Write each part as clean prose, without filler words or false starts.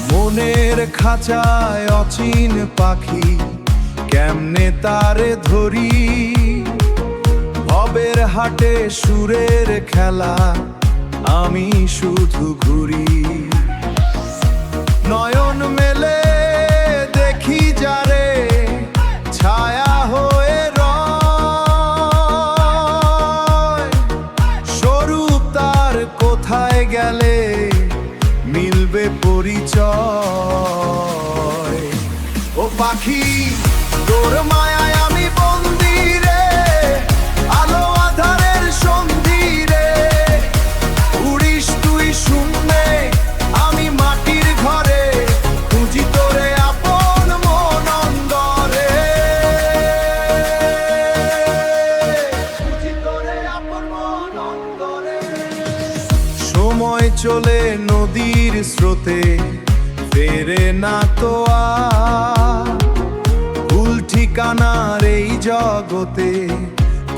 মনের খাঁচায় অচিন পাখি, কেমনে তারে ধরি। ভবের হাটে সুরের খেলা, আমি শুধু ঘুরি। নয়ন মেলে দেখি যারে, ছায়া হয়ে রয়। স্বরূপ তার কোথায় গেলে মিলবে পরিচয়। ও পাখি, তোর মায়ায় আমি বন্দি রে, আলো আধারের সন্ধি রে। উড়িস তুই শূন্যে, আমি মাটির ঘরে, খুঁজি তোরে আপন মন অন্তরে। খুঁজি তোরে আপন মন অন্তরে। সময় চলে নদীর স্রোতে, ফেরে না তো আর। ভুল ঠিকানার এই জগতে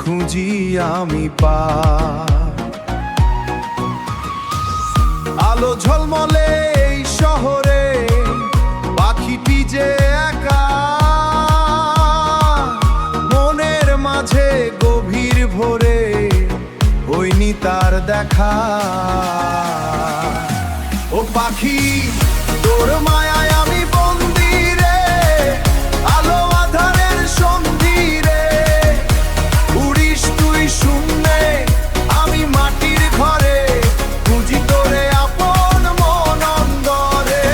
খুঁজি আমি পার। আলো ঝলমলে এই শহরে, পাখিটি যে একা। মনের মাঝে গভীর ভোরে, হইনি তার দেখা। ও পাখি, তোর মায়ায় আমি বন্দি রে, আলো আধারের সন্ধি রে। উড়িস তুই শূন্যে, আমি মাটির ঘরে, খুঁজি তোরে আপন মন অন্তরে।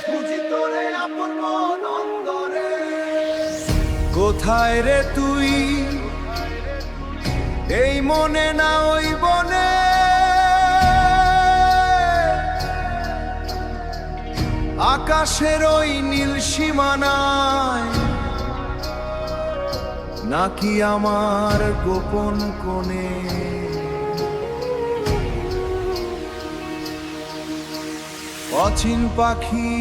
খুঁজি তোরে আপন মন অন্তরে। কোথায় রে তুই, এই মনে না ওই বনে। আকাশের ওই নীল সীমানায়, নাকি আমার গোপন কোণে। অচিন পাখি